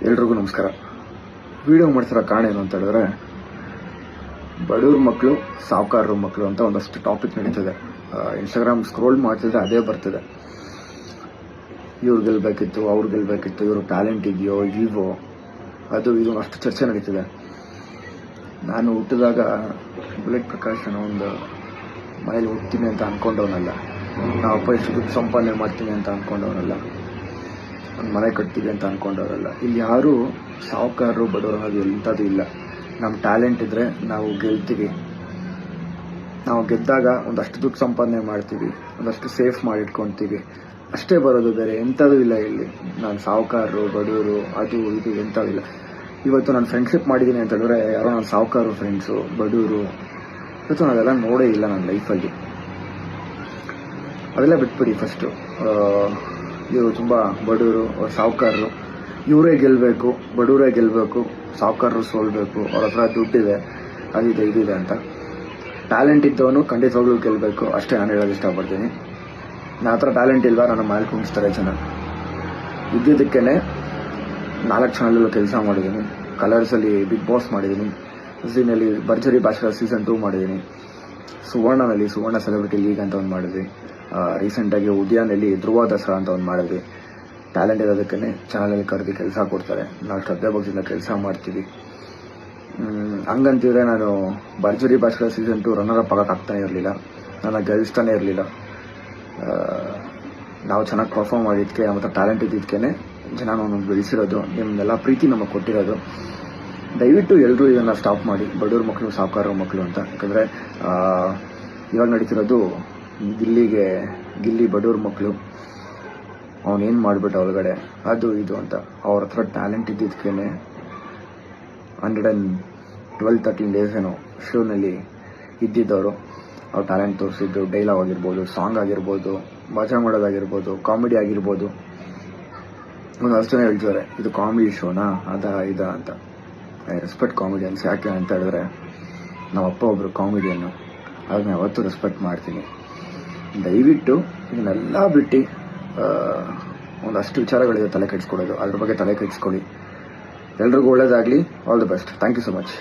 ಎಲ್ರಿಗೂ ನಮಸ್ಕಾರ. ವಿಡಿಯೋ ಮಾಡ್ತಿರೋ ಕಾರಣ ಏನು ಅಂತ ಹೇಳಿದ್ರೆ, ಬಡವ್ರ ಮಕ್ಕಳು ಸಾಹುಕಾರರ ಮಕ್ಕಳು ಅಂತ ಒಂದಷ್ಟು ಟಾಪಿಕ್ ನಡೀತಿದೆ. ಇನ್ಸ್ಟಾಗ್ರಾಮ್ ಸ್ಕ್ರೋಲ್ ಮಾಡ್ತಿದ್ರೆ ಅದೇ ಬರ್ತಿದೆ. ಇವ್ರು ಗೆಲ್ಬೇಕಿತ್ತು, ಅವ್ರು ಗೆಲ್ಬೇಕಿತ್ತು, ಇವರು ಟ್ಯಾಲೆಂಟ್ ಇದೆಯೋ ಇಲ್ವೋ, ಅದು ಇದು ಅಷ್ಟು ಚರ್ಚೆ ನಡೀತಿದೆ. ನಾನು ಹುಟ್ಟಿದಾಗ ಬುಲೆಟ್ ಪ್ರಕಾಶ್ ಅನ್ನೋ ಒಂದು ಮನೇಲಿ ಹುಡ್ತೀನಿ ಅಂತ ಅಂದ್ಕೊಂಡವನಲ್ಲ. ನಾವು ಅಪ್ಪ ಇಷ್ಟು ದುಡ್ಡು ಸಂಪಾದನೆ ಮಾಡ್ತೀನಿ ಅಂತ ಅಂದ್ಕೊಂಡವನಲ್ಲ. ಒಂದು ಮನೆ ಕಟ್ತೀವಿ ಅಂತ ಅಂದ್ಕೊಂಡವರಲ್ಲ. ಇಲ್ಲಿ ಯಾರು ಸಾಹುಕಾರರು ಬಡವರು ಅದು ಎಂಥದ್ದು ಇಲ್ಲ. ನಮ್ಮ ಟ್ಯಾಲೆಂಟ್ ಇದ್ರೆ ನಾವು ಗೆಲ್ತೀವಿ. ನಾವು ಗೆದ್ದಾಗ ಒಂದಷ್ಟು ದುಡ್ಡು ಸಂಪಾದನೆ ಮಾಡ್ತೀವಿ, ಒಂದಷ್ಟು ಸೇಫ್ ಮಾಡಿಟ್ಕೊತೀವಿ, ಅಷ್ಟೇ ಬರೋದು. ಬೇರೆ ಎಂಥದ್ದು ಇಲ್ಲ ಇಲ್ಲಿ. ನಾನು ಸಾಹುಕಾರರು ಬಡವರು ಅದು ಇದು ಎಂಥದ್ದು ಇಲ್ಲ. ಇವತ್ತು ನಾನು ಫ್ರೆಂಡ್ಶಿಪ್ ಮಾಡಿದ್ದೀನಿ ಅಂತ ಹೇಳಿದ್ರೆ ಯಾರೋ ನಾನು ಸಾಹುಕಾರರು ಫ್ರೆಂಡ್ಸು ಬಡವರು ಇವತ್ತು ನಾವೆಲ್ಲ ನೋಡೇ ಇಲ್ಲ ನನ್ನ ಲೈಫಲ್ಲಿ. ಅದೆಲ್ಲ ಬಿಟ್ಬಿಡಿ. ಫಸ್ಟು ಇವರು ತುಂಬ ಬಡವರು, ಸಾಹುಕಾರರು, ಇವರೇ ಗೆಲ್ಲಬೇಕು, ಬಡವರೇ ಗೆಲ್ಲಬೇಕು, ಸಾಹುಕಾರರು ಸೋಲ್ಬೇಕು, ಅವ್ರ ಹತ್ರ ದುಡ್ಡಿದೆ ಅದಿದೆ ಇದಿದೆ ಅಂತ. ಟ್ಯಾಲೆಂಟ್ ಇದ್ದವನು ಖಂಡಿತವಾಗ್ಲೂ ಗೆಲ್ಲಬೇಕು, ಅಷ್ಟೇ ನಾನು ಹೇಳೋದು ಇಷ್ಟಪಡ್ತೀನಿ. ನನ್ನ ಹತ್ರ ಟ್ಯಾಲೆಂಟ್ ಇಲ್ವಾ, ನನ್ನ ಮೇಲೆ ಕುಣಿಸ್ತಾರೆ ಜನ. ಇದ್ದಿದ್ದಕ್ಕೇ 4 ಚಾನಲಲ್ಲೂ ಕೆಲಸ ಮಾಡಿದ್ದೀನಿ. ಕಲರ್ಸಲ್ಲಿ ಬಿಗ್ ಬಾಸ್ ಮಾಡಿದ್ದೀನಿ, ಝೀನಲ್ಲಿ ಭರ್ಜರಿ ಬ್ಯಾಚಲರ್ ಸೀಸನ್ 2 ಮಾಡಿದ್ದೀನಿ, ಸುವರ್ಣನಲ್ಲಿ ಸುವರ್ಣ ಸೆಲೆಬ್ರಿಟಿ ಲೀಗ್ ಅಂತ ಒಂದು ಮಾಡಿದ್ವಿ, ರೀಸೆಂಟಾಗಿ ಉದ್ಯಾನಲ್ಲಿ ಧ್ರುವ ದಸರಾ ಅಂತ ಒಂದು ಮಾಡಿದ್ವಿ. ಟ್ಯಾಲೆಂಟ್ ಇರೋದಕ್ಕೇ ಚಾನಲಲ್ಲಿ ಕರೆದು ಕೆಲಸ ಕೊಡ್ತಾರೆ. ನಾವು ಶ್ರದ್ಧೆ ಭಕ್ತಿಯಿಂದ ಕೆಲಸ ಮಾಡ್ತೀವಿ. ಹಂಗಂತಿದ್ರೆ ನಾನು ಭರ್ಜರಿ ಬ್ಯಾಚಲರ್ ಸೀಸನ್ 2 ರನ್ನರ್ ಅಪ್ ಆಗೋಕ್ಕಾಗ್ತಾನೆ ಇರಲಿಲ್ಲ, ನನ್ನ ಗೆಲ್ಲಿಸ್ತಾನೆ ಇರಲಿಲ್ಲ. ನಾವು ಚೆನ್ನಾಗಿ ಪರ್ಫಾರ್ಮ್ ಮಾಡಿದ್ದಕ್ಕೆ, ನಮ್ಮ ಹತ್ರ ಟ್ಯಾಲೆಂಟ್ ಇದ್ದಿದ್ದಕ್ಕೆ ಜನ ನಾವು ಬೆಳೆಸಿರೋದು, ನಿಮ್ಮನ್ನೆಲ್ಲ ಪ್ರೀತಿ ನಮಗೆ ಕೊಟ್ಟಿರೋದು. ದಯವಿಟ್ಟು ಎಲ್ಲರೂ ಇದನ್ನು ಸ್ಟಾಪ್ ಮಾಡಿ, ಬಡವ್ರ ಮಕ್ಕಳು ಸಾಹುಕಾರರ ಮಕ್ಕಳು ಅಂತ. ಯಾಕಂದರೆ ಇವಾಗ ನಡೀತಿರೋದು ಗಿಲ್ಲಿ ಬಡವ್ರ ಮಕ್ಕಳು, ಅವನೇನು ಮಾಡಿಬಿಟ್ಟು ಒಳಗಡೆ ಅದು ಇದು ಅಂತ. ಅವ್ರ ಹತ್ರ ಟ್ಯಾಲೆಂಟ್ ಇದ್ದಿದ್ದಕ್ಕೇ 112-13 ಡೇಸ್ ಏನೋ ಶೋನಲ್ಲಿ ಇದ್ದಿದ್ದವರು. ಅವ್ರ ಟ್ಯಾಲೆಂಟ್ ತೋರಿಸಿದ್ದು, ಡೈಲಾಗ್ ಆಗಿರ್ಬೋದು, ಸಾಂಗ್ ಆಗಿರ್ಬೋದು, ಮಜಾ ಮಾಡೋದಾಗಿರ್ಬೋದು, ಕಾಮಿಡಿ ಆಗಿರ್ಬೋದು. ಒಂದಷ್ಟು ಜನ ಹೇಳ್ತಾರೆ ಇದು ಕಾಮಿಡಿ ಶೋನಾ ಅದ ಇದ ಅಂತ. I respect comedians. ಯಾಕೆ ಅಂತ ಹೇಳಿದ್ರೆ ನಮ್ಮ ಅಪ್ಪ ಒಬ್ಬರು ಕಾಮಿಡಿಯನ್ನು, ಅದನ್ನ ಯಾವತ್ತೂ ರೆಸ್ಪೆಕ್ಟ್ ಮಾಡ್ತೀನಿ. ದಯವಿಟ್ಟು ಇದನ್ನೆಲ್ಲ ಬಿಟ್ಟು ಒಂದಷ್ಟು ವಿಚಾರಗಳಿದೆ ತಲೆ ಕೆಡಿಸ್ಕೊಳ್ಳೋದು, ಅದ್ರ ಬಗ್ಗೆ ತಲೆ ಕೆಡಿಸ್ಕೊಳ್ಳಿ. ಎಲ್ರಿಗೂ ಒಳ್ಳೇದಾಗಲಿ. All the best. Thank you so much.